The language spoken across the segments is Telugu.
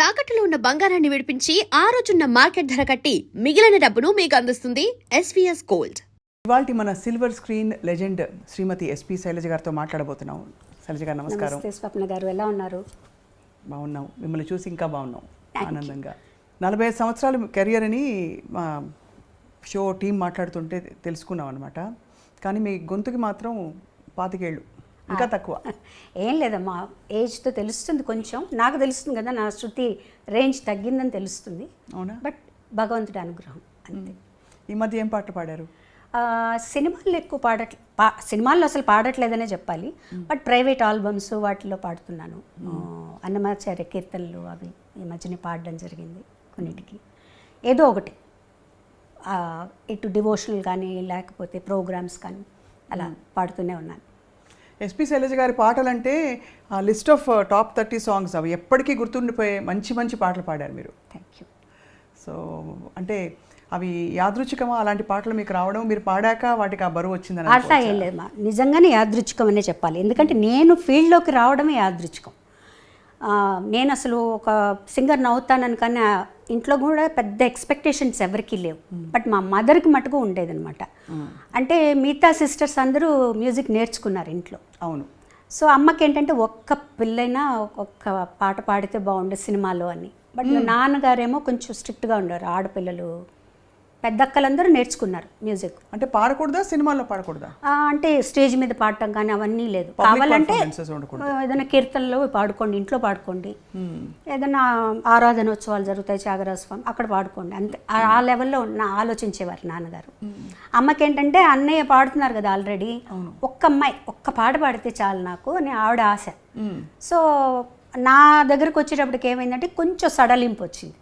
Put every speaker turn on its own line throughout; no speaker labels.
తాకట్టులో ఉన్న బంగారాన్ని విడిపించి ఆ రోజున్న మార్కెట్ ధర కట్టి మిగిలిన డబ్బును మీకు అందిస్తుంది ఎస్వీఎస్ గోల్డ్.
ఇవాల్టి మన సిల్వర్ స్క్రీన్ లెజెండ్ శ్రీమతి ఎస్పి శైలజ గారితో మాట్లాడబోతున్నాం. శైలజ గారు నమస్కారం.
నమస్తే స్వప్న గారు, ఎలా ఉన్నారు?
బాగున్నాం, మిమ్మల్ని చూసి ఇంకా బాగున్నాం, ఆనందంగా. 45 సంవత్సరాల కెరియర్ అని మా షో టీం మాట్లాడుతుంటే తెలుసుకున్నాం అనమాట. కానీ మీ గొంతుకి మాత్రం 25 ఏళ్ళు, ఇంకా తక్కువ.
ఏం లేదమ్మా, ఏజ్తో తెలుస్తుంది, కొంచెం నాకు తెలుస్తుంది కదా, నా శృతి రేంజ్ తగ్గిందని తెలుస్తుంది.
అవునా?
బట్ భగవంతుడి అనుగ్రహం అంతే.
ఈ మధ్య ఏం పాటలు పాడారు?
సినిమాల్లో ఎక్కువ సినిమాల్లో అసలు పాడట్లేదనే చెప్పాలి. బట్ ప్రైవేట్ ఆల్బమ్స్ వాటిలో పాడుతున్నాను. అన్నమాచార్య కీర్తనలు అవి ఈ మధ్యనే పాడడం జరిగింది కొన్నిటికి. ఏదో ఒకటి, ఇటు డివోషనల్ కానీ లేకపోతే ప్రోగ్రామ్స్ కానీ అలా పాడుతూనే ఉన్నాను.
ఎస్పి శైలజ గారి పాటలు అంటే లిస్ట్ ఆఫ్ టాప్ 30 సాంగ్స్, అవి ఎప్పటికీ గుర్తుండిపోయే మంచి మంచి పాటలు పాడారు మీరు.
Thank you.
సో అంటే అవి యాదృచ్ఛికమా అలాంటి పాటలు మీకు రావడం, మీరు పాడాక వాటికి ఆ బరువు వచ్చిందని?
అట్లా ఏం లేదమ్మా, నిజంగానే యాదృచ్ఛికం అనే చెప్పాలి. ఎందుకంటే నేను ఫీల్డ్లోకి రావడమే యాదృచ్ఛికం. నేను అసలు ఒక సింగర్ని అవుతానని, కానీ ఇంట్లో కూడా పెద్ద ఎక్స్పెక్టేషన్స్ ఎవరికీ లేవు. బట్ మా మదర్కి మటుకు ఉండేదన్నమాట. అంటే మిగతా సిస్టర్స్ అందరూ మ్యూజిక్ నేర్చుకున్నారు ఇంట్లో.
అవును.
సో అమ్మకి ఏంటంటే ఒక్క పిల్లైనా ఒక్క పాట పాడితే బాగుండే సినిమాలో అని. బట్ నాన్నగారేమో కొంచెం స్ట్రిక్ట్గా ఉండరు. ఆడపిల్లలు పెద్దక్కలందరూ నేర్చుకున్నారు మ్యూజిక్.
అంటే పాడకూడదా, సినిమాల్లో పాడకూడదా?
అంటే స్టేజ్ మీద పాడటం కానీ అవన్నీ లేదు. కావాలంటే ఏదైనా కీర్తనలో పాడుకోండి, ఇంట్లో పాడుకోండి, ఏదైనా ఆరాధనోత్సవాలు జరుగుతాయి, త్యాగరాజ స్వామి, అక్కడ పాడుకోండి, అంతే. ఆ లెవెల్లో ఆలోచించేవారు నాన్నగారు. అమ్మకి ఏంటంటే అన్నయ్య పాడుతున్నారు కదా ఆల్రెడీ, ఒక్క అమ్మాయి ఒక్క పాట పాడితే చాలు నాకు అని ఆవిడ ఆశ. సో నా దగ్గరకు వచ్చేటప్పటికి ఏమైందంటే కొంచెం సడలింపు వచ్చింది.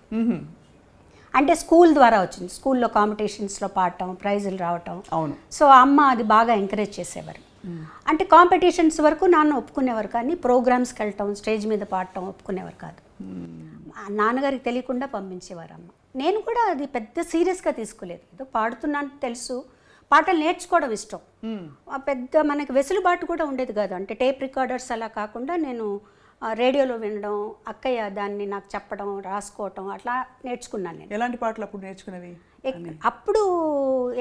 అంటే స్కూల్ ద్వారా వచ్చింది. స్కూల్లో కాంపిటీషన్స్లో పాడటం, ప్రైజులు రావటం.
అవును. సో
అమ్మ అది బాగా ఎంకరేజ్ చేసేవారు. అంటే కాంపిటీషన్స్ వరకు నాన్న ఒప్పుకునేవారు, కానీ ప్రోగ్రామ్స్కి వెళ్ళటం, స్టేజ్ మీద పాడటం ఒప్పుకునేవారు కాదు. నాన్నగారికి తెలియకుండా పంపించేవారు అమ్మ. నేను కూడా అది పెద్ద సీరియస్గా తీసుకోలేదు. ఏదో పాడుతున్నాను తెలుసు, పాటలు నేర్చుకోవడం ఇష్టం. పెద్ద మనకి వెసులుబాటు కూడా ఉండేది కాదు. అంటే టేప్ రికార్డర్స్ అలా కాకుండా నేను రేడియోలో వినడం, అక్కయ్య దాన్ని నాకు చెప్పడం, రాసుకోవటం, అట్లా నేర్చుకున్నాను నేను.
ఎలాంటి పాటలు అప్పుడు నేర్చుకునేవి?
అప్పుడు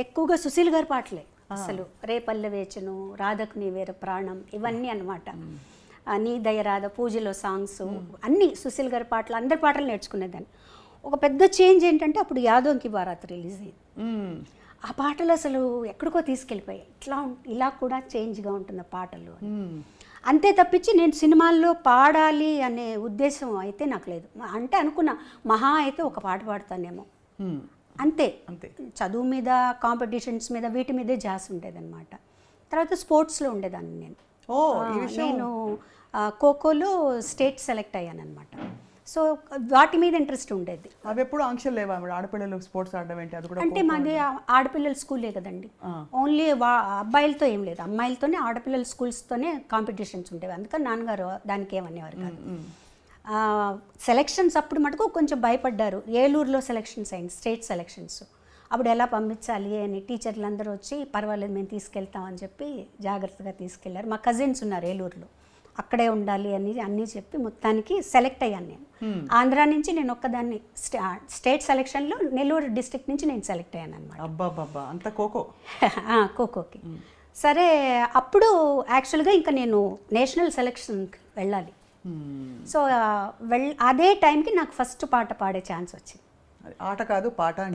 ఎక్కువగా సుశీల్ గారి పాటలే. అసలు రేపల్లె వేచను, రాధకు నీ వేర ప్రాణం, ఇవన్నీ అన్నమాట. నీ దయరాధ, పూజలో సాంగ్స్ అన్నీ సుశీల్ గారి పాటలు, అందరి పాటలు నేర్చుకునేదాన్ని. ఒక పెద్ద చేంజ్ ఏంటంటే అప్పుడు యాదోంకి బారాత్ రిలీజ్ అయ్యింది. ఆ పాటలు అసలు ఎక్కడికో తీసుకెళ్ళిపోయాయి. ఇలా కూడా చేంజ్గా ఉంటున్న పాటలు అంతే తప్పించి నేను సినిమాల్లో పాడాలి అనే ఉద్దేశం అయితే నాకు లేదు. అంటే అనుకున్నా మహా అయితే ఒక పాట పాడతానేమో, అంతే. చదువు మీద, కాంపిటీషన్స్ మీద, వీటి మీదే జాస్ ఉండేదన్నమాట. తర్వాత స్పోర్ట్స్లో ఉండేదాన్ని నేను. నేను ఖోఖోలో స్టేట్ సెలెక్ట్ అయ్యాను అనమాట. సో వాటి మీద ఇంట్రెస్ట్ ఉండేది.
అవి ఎప్పుడు ఆంక్షలు లేవా ఆడపిల్లలు స్పోర్ట్స్ ఆడడం ఏంటి? అది కూడా
అంటే మాది ఆడపిల్లల స్కూలే కదండి. ఓన్లీ అబ్బాయిలతో ఏం లేదు, అమ్మాయిలతోనే, ఆడపిల్లల స్కూల్స్తోనే కాంపిటీషన్స్ ఉండేవి. అందుకని నాన్నగారు దానికి ఏమనేవారు కాదు. సెలెక్షన్స్ అప్పుడు మటుకు కొంచెం భయపడ్డారు. ఏలూరులో సెలెక్షన్స్ అయింది, స్టేట్ సెలెక్షన్స్. అప్పుడు ఎలా పంపించాలి అని టీచర్లు అందరూ వచ్చి, పర్వాలేదు మేము తీసుకెళ్తామని చెప్పి జాగ్రత్తగా తీసుకెళ్లారు. మా కజిన్స్ ఉన్నారు ఏలూరులో, అక్కడే ఉండాలి అని అన్నీ చెప్పి మొత్తానికి సెలెక్ట్ అయ్యాను నేను. ఆంధ్రా నుంచి నేను ఒక్కదాన్ని స్టేట్ సెలెక్షన్లో నెల్లూరు డిస్ట్రిక్ట్ నుంచి నేను సెలెక్ట్ అయ్యాను అనమాట.
అబ్బాబ్బా, అంత ఖోఖో.
ఖోఖోకి. సరే, అప్పుడు యాక్చువల్గా ఇంకా నేను నేషనల్ సెలెక్షన్కి వెళ్ళాలి. సో అదే టైంకి నాకు ఫస్ట్ పాట పాడే ఛాన్స్ వచ్చింది.
ఆట కాదు, పాట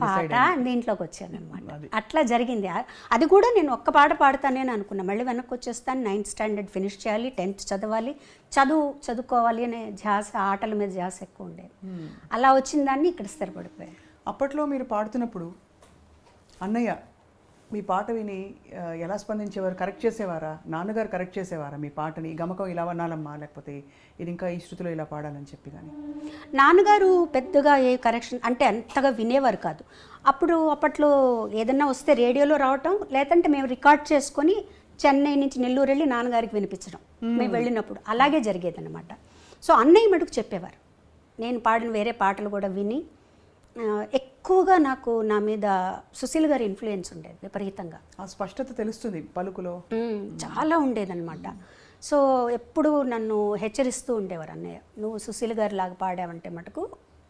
దీంట్లోకి వచ్చాను అనమాట. అట్లా జరిగింది. అది కూడా నేను ఒక్క పాట పాడతానని అనుకున్నా. మళ్ళీ వెనక్కి వచ్చేస్తాను, 9th స్టాండర్డ్ ఫినిష్ చేయాలి, 10th చదవాలి, చదువుకోవాలి అనే ధ్యాస, ఆటల మీద ధ్యాస ఎక్కువ ఉండేది. అలా వచ్చిన దాన్ని ఇక్కడ స్థిరపడిపోయాను.
అప్పట్లో మీరు పాడుతున్నప్పుడు అన్నయ్య మీ పాట విని ఎలా స్పందించేవారు? కరెక్ట్ చేసేవారా? నాన్నగారు కరెక్ట్ చేసేవారా మీ పాటని? గమకం ఇలా వనాలమ్మా, లేకపోతే ఇది ఇంకా ఈ శృతిలో ఇలా పాడాలని చెప్పి? కానీ
నాన్నగారు పెద్దగా ఏ కరెక్షన్ అంటే అంతగా వినేవారు కాదు. అప్పట్లో ఏదన్నా వస్తే రేడియోలో రావటం, లేదంటే మేము రికార్డ్ చేసుకొని చెన్నై నుంచి నెల్లూరు వెళ్ళి నాన్నగారికి వినిపించడం మేము వెళ్ళినప్పుడు అలాగే జరిగేదన్నమాట. సో అన్నయ్య మటుకు చెప్పేవారు. నేను పాడిన వేరే పాటలు కూడా విని ఎక్కువగా నాకు నా మీద సుశీల్ గారి ఇన్ఫ్లుయెన్స్ ఉండేది విపరీతంగా.
ఆ స్పష్టత తెలుస్తుంది పలుకులో,
చాలా ఉండేదన్నమాట. సో ఎప్పుడు నన్ను హెచ్చరిస్తూ ఉండేవారు, అన్నయ్య నువ్వు సుశీల్ గారి లాగా పాడావంటే మటుకు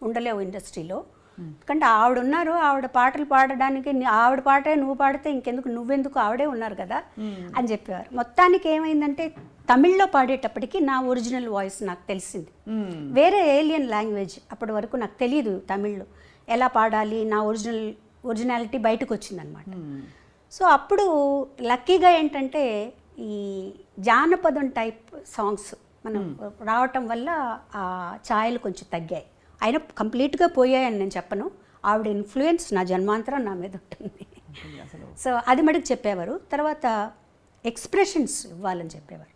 ఉండలేవు ఇండస్ట్రీలో. ఎందుకంటే ఆవిడ ఉన్నారు, ఆవిడ పాటలు పాడడానికి ఆవిడ పాటే నువ్వు పాడితే ఇంకెందుకు, నువ్వెందుకు, ఆవిడే ఉన్నారు కదా అని చెప్పేవారు. మొత్తానికి ఏమైందంటే తమిళ్లో పాడేటప్పటికి నా ఒరిజినల్ వాయిస్ నాకు తెలిసింది. వేరే ఏలియన్ లాంగ్వేజ్ అప్పటి వరకు నాకు తెలియదు తమిళ్లో ఎలా పాడాలి, నా ఒరిజినాలిటీ బయటకు వచ్చిందనమాట. సో అప్పుడు లక్కీగా ఏంటంటే ఈ జానపదం టైప్ సాంగ్స్ మనం రావటం వల్ల ఆ ఛాయలు కొంచెం తగ్గాయి. అయినా కంప్లీట్గా పోయాయని నేను చెప్పను, ఆవిడ ఇన్ఫ్లుయెన్స్ నా జన్మాంతరం నా మీద ఉంటుంది. సో అది మటుకు చెప్పేవారు. తర్వాత ఎక్స్ప్రెషన్స్ ఇవ్వాలని చెప్పేవారు.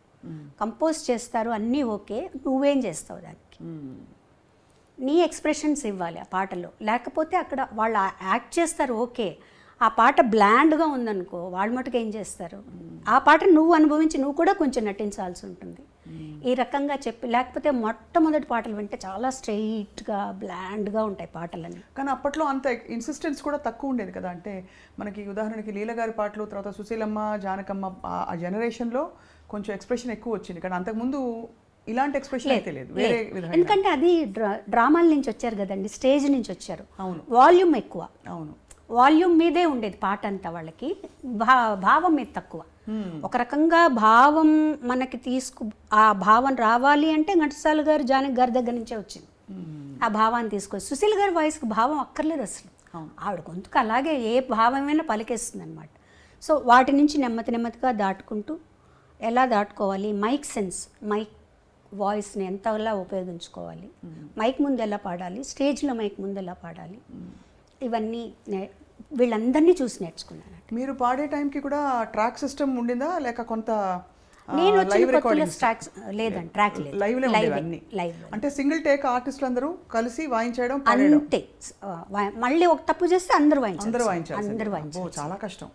కంపోజ్ చేస్తారు అన్నీ ఓకే, నువ్వేం చేస్తావు దానికి, నీ ఎక్స్ప్రెషన్స్ ఇవ్వాలి ఆ పాటలో. లేకపోతే అక్కడ వాళ్ళు యాక్ట్ చేస్తారు ఓకే, ఆ పాట బ్లాండ్గా ఉందనుకో వాళ్ళు మటుకు ఏం చేస్తారు, ఆ పాట నువ్వు అనుభవించి నువ్వు కూడా కొంచెం నటించాల్సి ఉంటుంది. ఈ రకంగా చెప్పి, లేకపోతే మొట్టమొదటి పాటలు వింటే చాలా స్ట్రెయిట్గా బ్లాండ్గా ఉంటాయి పాటలన్నీ.
కానీ అప్పట్లో అంత ఇన్సిస్టెన్స్ కూడా తక్కువ ఉండేది కదా. అంటే మనకి ఉదాహరణకి లీల గారి పాటలు, తర్వాత సుశీలమ్మ, జానకమ్మ ఆ జనరేషన్లో కొంచెం ఎక్స్ప్రెషన్ ఎక్కువ వచ్చింది. కానీ అంతకుముందు ఇలాంటి ఎక్స్ప్రెషన్ అయితే లేదు, వేరే విధంగా.
ఎందుకంటే అది డ్రామాల నుంచి వచ్చారు కదండి, స్టేజ్ నుంచి వచ్చారు.
అవును,
వాల్యూమ్ ఎక్కువ.
అవును,
వాల్యూమ్ మీదే ఉండేది పాట అంతా, వాళ్ళకి భావం మీద తక్కువ. ఒక రకంగా భావం మనకి ఆ భావం రావాలి అంటే ఘంటసాల గారు, జానకి గారి దగ్గర నుంచే వచ్చింది ఆ భావాన్ని తీసుకొచ్చి. సుశీల్ గారి వాయిస్కి భావం అక్కర్లేదు అసలు, ఆవిడ గొంతుకు అలాగే ఏ భావమైనా పలికేస్తుంది అనమాట. సో వాటి నుంచి నెమ్మదిగా దాటుకుంటూ ఎలా దాటుకోవాలి, మైక్ సెన్స్, మైక్ వాయిస్ని ఎంతలా ఉపయోగించుకోవాలి, మైక్ ముందు ఎలా పాడాలి, స్టేజ్లో మైక్ ముందు ఎలా పాడాలి, ఇవన్నీ వీళ్ళందరినీ చూసి నేర్చుకున్నాను.
మీరు పాడే టైంకి కూడా ట్రాక్ సిస్టమ్ ఉండిందా, లేక కొంత
నేను వచ్చిన కొత్తలో ట్రాక్స్ లేదండి, ట్రాక్ లేదు,
లైవ్లో ఉండేవన్నీ. అంటే సింగిల్ టేక్ ఆర్టిస్టులు అందరూ కలిసి వాయించడం
అంతే. మళ్ళీ ఒక తప్పు చేస్తే అందరూ
వాయించారు. చాలా కష్టం.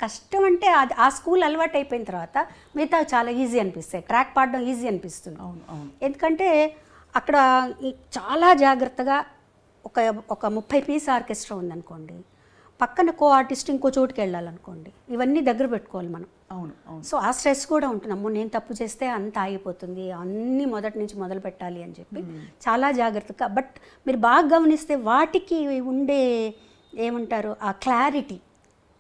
కష్టం అంటే అది ఆ స్కూల్ అలవాటు అయిపోయిన తర్వాత మిగతా చాలా ఈజీ అనిపిస్తాయి. ట్రాక్ పాడడం ఈజీ అనిపిస్తుంది. ఎందుకంటే అక్కడ చాలా జాగ్రత్తగా ఒక 30 పీస్ ఆర్కెస్ట్రా ఉందనుకోండి, పక్కన కో ఆర్టిస్ట్ ఇంకో చోటుకి వెళ్ళాలనుకోండి, ఇవన్నీ దగ్గర పెట్టుకోవాలి మనం.
అవును.
సో ఆ స్ట్రెస్ కూడా ఉంటుంది. అమ్మో నేను తప్పు చేస్తే అంత ఆగిపోతుంది, అన్నీ మొదటి నుంచి మొదలు పెట్టాలి అని చెప్పి చాలా జాగ్రత్తగా. బట్ మీరు బాగా గమనిస్తే వాటికి ఉండే ఏమంటారు ఆ క్లారిటీ,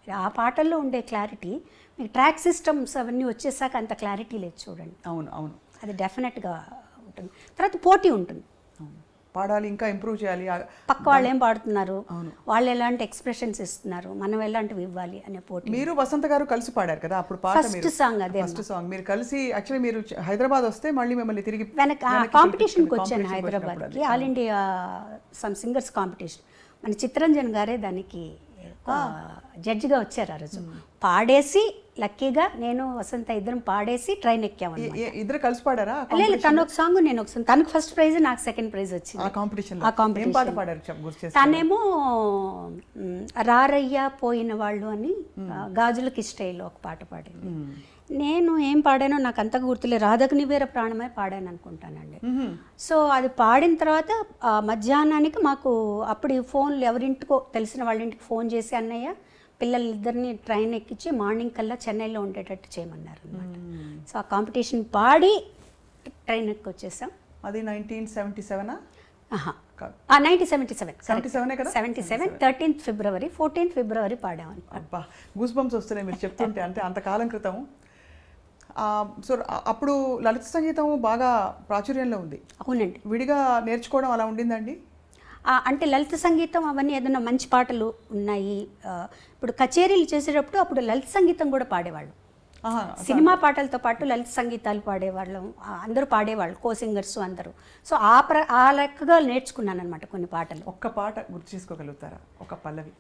ఆ పాటల్లో ఉండే క్లారిటీ మీకు ట్రాక్ సిస్టమ్స్ అవన్నీ వచ్చేసాక అంత క్లారిటీ లేదు చూడండి.
అవును.
అది డెఫినెట్గా ఉంటుంది. తర్వాత పోటీ ఉంటుంది,
పాడాలి, ఇంకా ఇంప్రూవ్ చేయాలి.
పక్క వాళ్ళు ఏం పాడుతున్నారు, వాళ్ళు ఎలాంటి ఎక్స్ప్రెషన్స్ ఇస్తున్నారు, మనం ఎలాంటివి ఇవ్వాలి అనే పోటీ.
మీరు వసంత గారు కలిసి పాడారు కదా అప్పుడు పాట,
ఫస్ట్ సాంగ్ అదే.
ఫస్ట్ సాంగ్ మీరు కలిసి, యాక్చువల్లీ మీరు హైదరాబాద్ వస్తే మళ్ళీ మిమ్మల్ని తిరిగి
కాంపిటీషన్కి వచ్చాను హైదరాబాద్కి, all India some singers competition. మన చిత్తరంజన్ గారే దానికి జడ్జిగా వచ్చారు. ఆ రోజు పాడేసి లక్కీగా నేను వసంత ఇద్దరం పాడేసి ట్రైన్ ఎక్కాము.
ఇద్దరు కలిసి పాడారా?
లేదు, తను ఒక సాంగ్ నేను ఒక సాంగ్. తనకు ఫస్ట్ ప్రైజ్, నాకు సెకండ్ ప్రైజ్ వచ్చింది ఆ కాంపిటీషన్. తనేమో రారయ్య పోయిన వాళ్ళు అని గాజులకి స్టైల్లో ఒక పాట పాడింది. నేను ఏం పాడానో నాకు అంతగా గుర్తులేదు, రాధకు నివేర ప్రాణమే పాడాను అనుకుంటానండి. సో అది పాడిన తర్వాత మధ్యాహ్నానికి మాకు అప్పుడు ఫోన్లు ఎవరింటికో తెలిసిన వాళ్ళ ఇంటికి ఫోన్ చేసి అన్నయ్య పిల్లలిద్దరిని ట్రైన్ ఎక్కించి మార్నింగ్ కల్లా చెన్నైలో ఉండేటట్టు చేయమన్నారు అనమాట. సో ఆ కాంపిటీషన్ పాడి ట్రైన్ ఎక్కి వచ్చేసాం.
అది 1977
1977 13th ఫిబ్రవరి 14th ఫిబ్రవరి పాడామని.
అబ్బా, గూస్ బంప్స్ వస్తున్నాయి మీరు చెప్తుంటే. అంటే అంతకాలం క్రితం. సో అప్పుడు లలిత సంగీతం బాగా ప్రాచుర్యంలో ఉంది.
అవునండి.
విడిగా నేర్చుకోవడం అలా ఉండిందండి?
అంటే లలిత సంగీతం అవన్నీ ఏదైనా మంచి పాటలు ఉన్నాయి. ఇప్పుడు కచేరీలు చేసేటప్పుడు అప్పుడు లలిత సంగీతం కూడా పాడేవాళ్ళు. సినిమా పాటలతో పాటు లలిత సంగీతాలు పాడేవాళ్ళం, అందరూ పాడేవాళ్ళు, కో సింగర్స్ అందరూ. సో ఆ లెక్కగా నేర్చుకున్నాను అనమాట కొన్ని పాటలు.
ఒక్క పాట గుర్తు చేసుకోగలుగుతారా? ఒక పల్లవి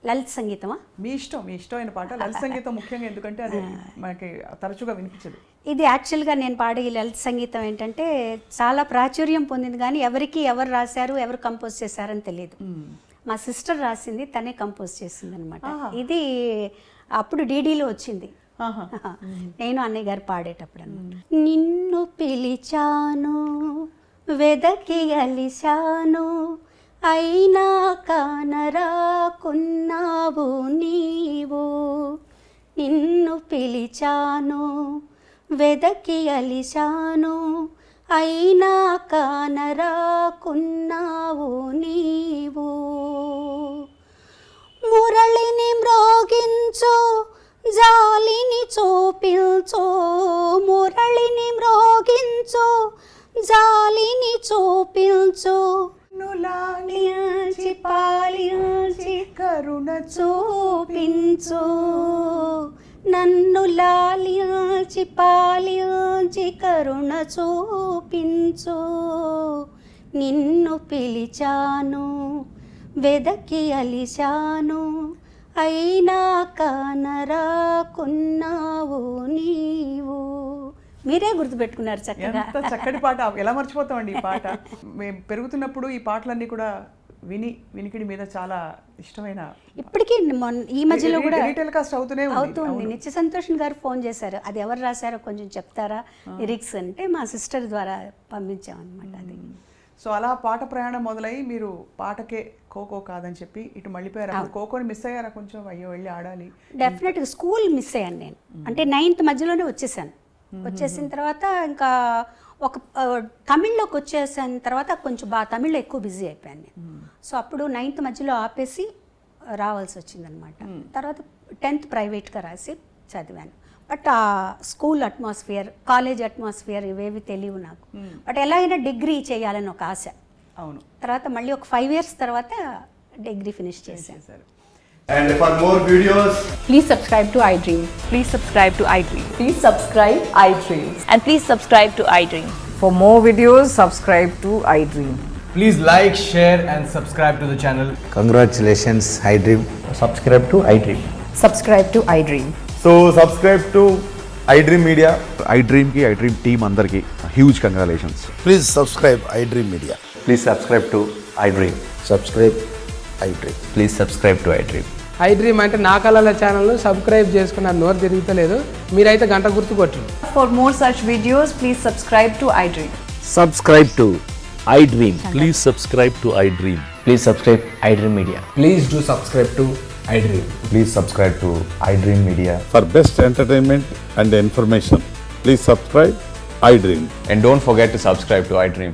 లలిత సంగీతమా?
మీ ఇష్టమైన పాట. లలిత సంగీతం ముఖ్యంగా ఎందుకంటే అది మనకి తరచుగా వినిపించదు.
ఇది యాక్చువల్గా నేను పాడే ఈ లలిత సంగీతం ఏంటంటే చాలా ప్రాచుర్యం పొందింది, కానీ ఎవరు రాశారు, ఎవరు కంపోజ్ చేశారని తెలియదు. మా సిస్టర్ రాసింది, తనే కంపోజ్ చేసింది అనమాట. ఇది అప్పుడు డీడీలో వచ్చింది, నేను అన్నయ్య గారు పాడేటప్పుడు అన్నమాట. నిన్ను పిలిచాను వెదకి అలిశాను, అయినా కానరాకున్నావు నీవు. నిన్ను పిలిచాను వెదకి అలిశాను అయినా కానరాకున్నావు నీవు. మురళిని మ్రోగించు జాలిని చూపించు, మురళిని మ్రోగించు జాలిని చూపించు,
నులాలించి పాలించి కరుణ
చూపించు, నన్ను లాలించి పాలించి కరుణ చూపించు. నిన్ను పిలిచాను వెదకి అలిశాను అయినా కానరాకున్నావు నీవు. మీరే గుర్తుపెట్టుకున్నారు చక్కగా.
ఎంత చక్కటి పాట, ఎలా మర్చిపోతామండి ఈ పాట. మేము పెరుగుతున్నప్పుడు ఈ పాటలన్నీ కూడా వినికిడి మీద చాలా ఇష్టమైన,
ఇప్పటికీ ఈ మధ్యలో కూడా
టెలికాస్ట్ అవుతుంది.
నిత్య సంతోష్ గారు ఫోన్ చేశారు, అది ఎవరు రాశారో కొంచెం చెప్తారా లిరిక్స్ అంటే, మా సిస్టర్ ద్వారా పంపించామన్నమాట అది.
సో అలా పాట ప్రయాణం మొదలై మీరు పాటకే ఖోఖో కాదని చెప్పి ఇటు మళ్ళీపోయారు. ఖోఖోని మిస్ అయ్యారా కొంచెం? అయ్యో వెళ్ళి ఆడాలి.
డెఫినెట్గా స్కూల్ మిస్ అయ్యాను నేను. అంటే 9th మధ్యలోనే వచ్చేసాను. వచ్చేసిన తర్వాత ఇంకా ఒక తమిళ్లోకి వచ్చేసిన తర్వాత కొంచెం తమిళ్లో ఎక్కువ బిజీ అయిపోయాను నేను. సో అప్పుడు 9th మధ్యలో ఆపేసి రావాల్సి వచ్చిందనమాట. తర్వాత 10th ప్రైవేట్గా రాసి చదివాను. బట్ ఆ స్కూల్ అట్మాస్ఫియర్, కాలేజ్ అట్మాస్ఫియర్ ఇవేవి తెలియవు నాకు. బట్ ఎలా అయినా డిగ్రీ చేయాలని ఒక ఆశ.
అవును.
తర్వాత మళ్ళీ ఒక 5 years తర్వాత డిగ్రీ ఫినిష్ చేశాను.
And for more videos,
Please subscribe to iDream.
Please subscribe to iDream.
Please subscribe iDream.
And please subscribe to iDream.
For more videos, subscribe to iDream.
please like, share and subscribe to the channel.
Congratulations, iDream.
Subscribe to iDream.
Subscribe to iDream.
So subscribe to iDream Media.
iDream ki iDream team andarki huge congratulations.
Please subscribe iDream Media.
Please subscribe to iDream.
Subscribe iDream.
Please subscribe to iDream.
iDream అంటే నా కళల ఛానల్ సబ్స్క్రైబ్ చేసుకున్న నోరు తిరుగుతలేదు, మీరైతే గంట గుర్తు కొట్టండి.
For more such videos, please subscribe to iDream.
Subscribe to iDream. Please subscribe to iDream. Please subscribe iDream Media.
Please do subscribe to iDream.
Please subscribe to iDream Media.
For best entertainment and information, please subscribe iDream.
And don't forget to subscribe to iDream.